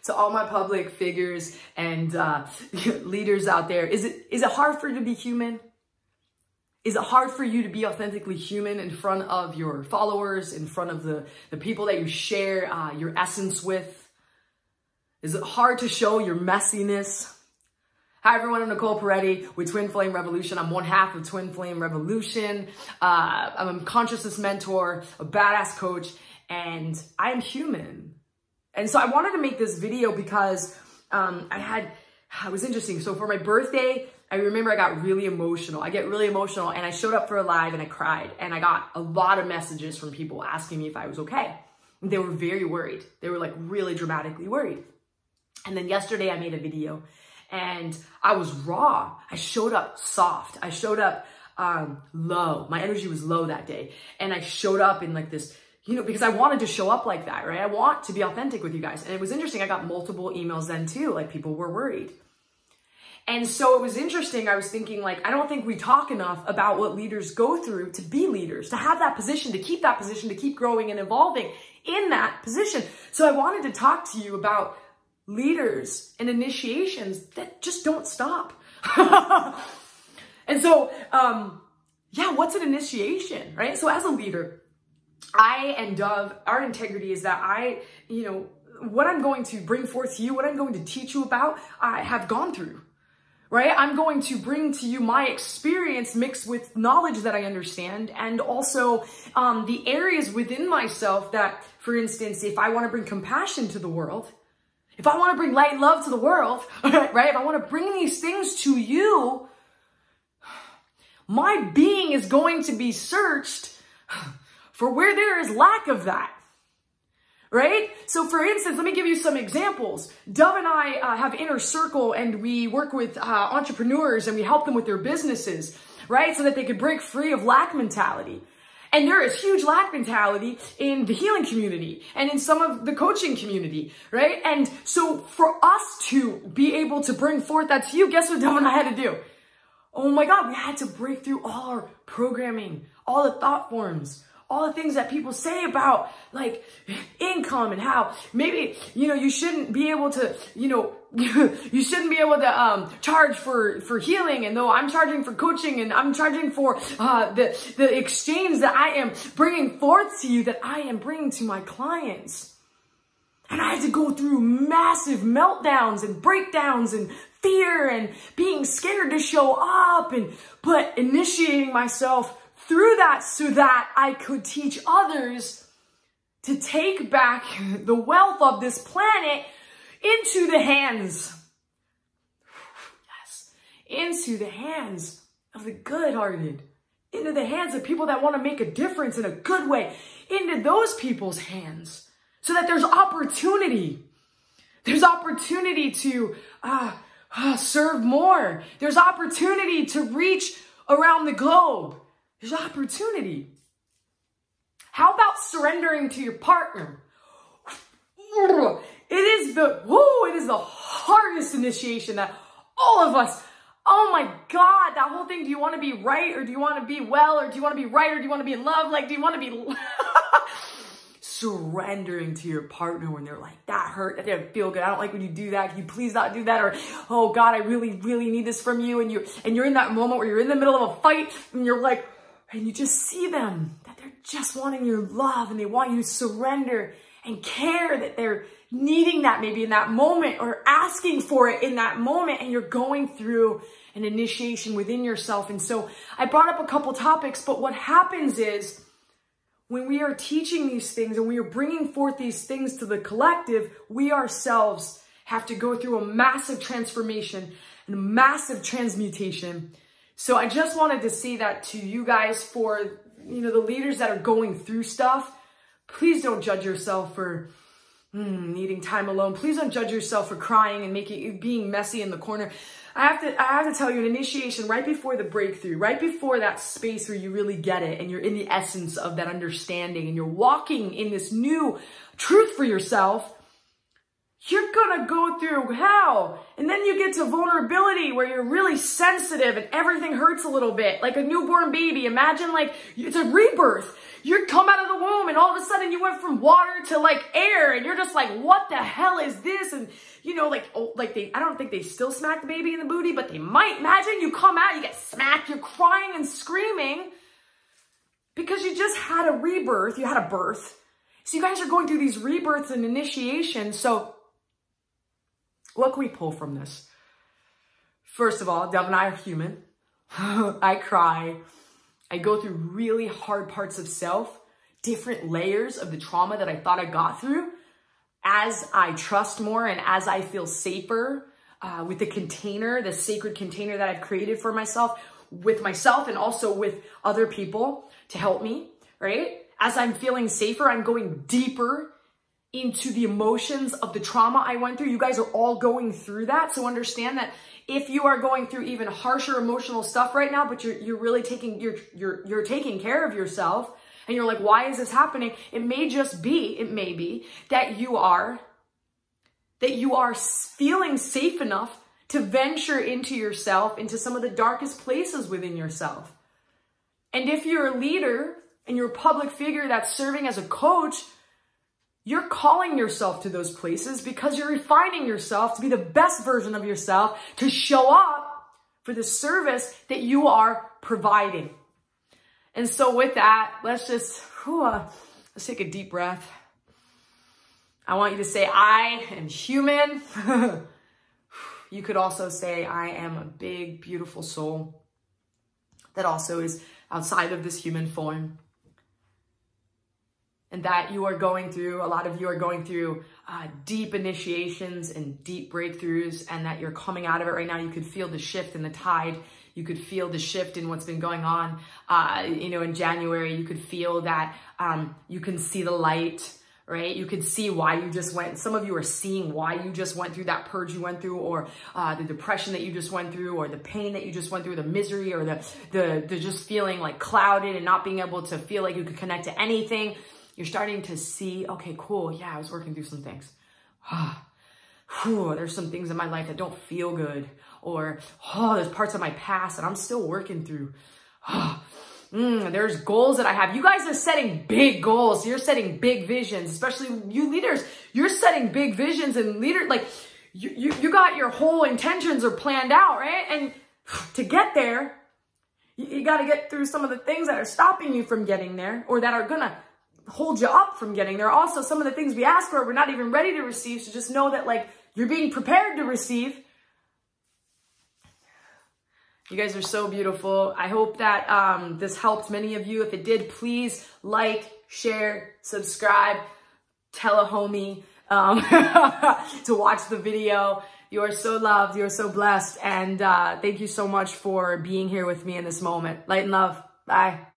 To all my public figures and leaders out there, is it hard for you to be human? Is it hard for you to be authentically human in front of your followers, in front of the people that you share your essence with? Is it hard to show your messiness? Hi everyone, I'm Nicole Peretti with Twin Flame Revolution. I'm one half of Twin Flame Revolution. I'm a consciousness mentor, a badass coach, and I am human. And so I wanted to make this video because it was interesting. So for my birthday, I remember I got really emotional. I get really emotional and I showed up for a live and I cried. And I got a lot of messages from people asking me if I was okay. And they were very worried. They were like really dramatically worried. And then yesterday I made a video and I was raw. I showed up soft. I showed up low. My energy was low that day. And I showed up in like this, because I wanted to show up like that, right? I want to be authentic with you guys. And it was interesting. I got multiple emails then too, like people were worried. And so it was interesting. I was thinking like, I don't think we talk enough about what leaders go through to be leaders, to have that position, to keep that position, to keep growing and evolving in that position. So I wanted to talk to you about leaders and initiations that just don't stop. And so, yeah, what's an initiation, right? So as a leader, I and Dove, our integrity is that what I'm going to bring forth to you, what I'm going to teach you about, I have gone through. Right? I'm going to bring to you my experience mixed with knowledge that I understand, and also the areas within myself that, for instance, if I want to bring compassion to the world, if I want to bring light and love to the world, right? If I want to bring these things to you, my being is going to be searched for where there is lack of that. Right? So for instance, let me give you some examples. Dove and I have Inner Circle and we work with entrepreneurs and we help them with their businesses, right? So that they could break free of lack mentality. And there is huge lack mentality in the healing community and in some of the coaching community, right? And so for us to be able to bring forth that to you, guess what Dove and I had to do? Oh my God, we had to break through all our programming, all the thought forms, all the things that people say about like income and how maybe, you shouldn't be able to, you shouldn't be able to charge for healing. And though I'm charging for coaching and I'm charging for the exchange that I am bringing forth to you, that I am bringing to my clients. And I had to go through massive meltdowns and breakdowns and fear and being scared to show up but initiating myself through that so that I could teach others to take back the wealth of this planet into the hands, yes, into the hands of the good-hearted, into the hands of people that want to make a difference in a good way, into those people's hands, so that there's opportunity. There's opportunity to serve more. There's opportunity to reach around the globe. There's opportunity. How about surrendering to your partner? It is the hardest initiation that all of us, oh my God, that whole thing. Do you want to be right or do you want to be well, or do you want to be right or do you want to be in love? Like, do you want to be surrendering to your partner when they're like, that hurt, that didn't feel good. I don't like when you do that. Can you please not do that? Or, oh God, I really, really need this from you. And you're in that moment where you're in the middle of a fight and you're like, and you just see them, that they're just wanting your love and they want you to surrender and care, that they're needing that maybe in that moment or asking for it in that moment, and you're going through an initiation within yourself. And so I brought up a couple topics, but what happens is when we are teaching these things and we are bringing forth these things to the collective, we ourselves have to go through a massive transformation and a massive transmutation. So I just wanted to say that to you guys, for, the leaders that are going through stuff. Please don't judge yourself for needing time alone. Please don't judge yourself for crying and being messy in the corner. I have to tell you, an initiation right before the breakthrough, right before that space where you really get it and you're in the essence of that understanding and you're walking in this new truth for yourself, you're gonna go through hell. And then you get to vulnerability where you're really sensitive and everything hurts a little bit. Like a newborn baby. Imagine like it's a rebirth. You come out of the womb and all of a sudden you went from water to like air and you're just like, what the hell is this? And you know, like, I don't think they still smack the baby in the booty, but they might. Imagine you come out, you get smacked, you're crying and screaming because you just had a rebirth, you had a birth. So you guys are going through these rebirths and initiations. So what can we pull from this? First of all, Dove and I are human. I cry. I go through really hard parts of self, different layers of the trauma that I thought I got through. As I trust more and as I feel safer with the container, the sacred container that I've created for myself, with myself and also with other people to help me, right? As I'm feeling safer, I'm going deeper into the emotions of the trauma I went through. You guys are all going through that. So understand that if you are going through even harsher emotional stuff right now, but you're really taking, you're taking care of yourself, and you're like, why is this happening? It may be that you are feeling safe enough to venture into yourself, into some of the darkest places within yourself. And if you're a leader and you're a public figure that's serving as a coach, you're calling yourself to those places because you're refining yourself to be the best version of yourself, to show up for the service that you are providing. And so with that, let's take a deep breath. I want you to say, I am human. You could also say, I am a big, beautiful soul that also is outside of this human form. And that you are going through, a lot of you are going through deep initiations and deep breakthroughs, and that you're coming out of it right now. You could feel the shift in the tide. You could feel the shift in what's been going on, in January. You could feel that you can see the light, right? You could see why you just went. Some of you are seeing why you just went through that purge you went through, or the depression that you just went through, or the pain that you just went through, the misery, or the just feeling like clouded and not being able to feel like you could connect to anything. You're starting to see, okay, cool. Yeah, I was working through some things. There's some things in my life that don't feel good. Or, there's parts of my past that I'm still working through. There's goals that I have. You guys are setting big goals. You're setting big visions, especially you leaders. You're setting big visions, and like you got your whole intentions are planned out, right? And to get there, you got to get through some of the things that are stopping you from getting there, or that are going to hold you up from getting there. Also, some of the things we ask for, we're not even ready to receive. So just know that like you're being prepared to receive. You guys are so beautiful. I hope that this helped many of you. If it did, please like, share, subscribe, tell a homie to watch the video. You are so loved. You are so blessed. And thank you so much for being here with me in this moment. Light and love. Bye.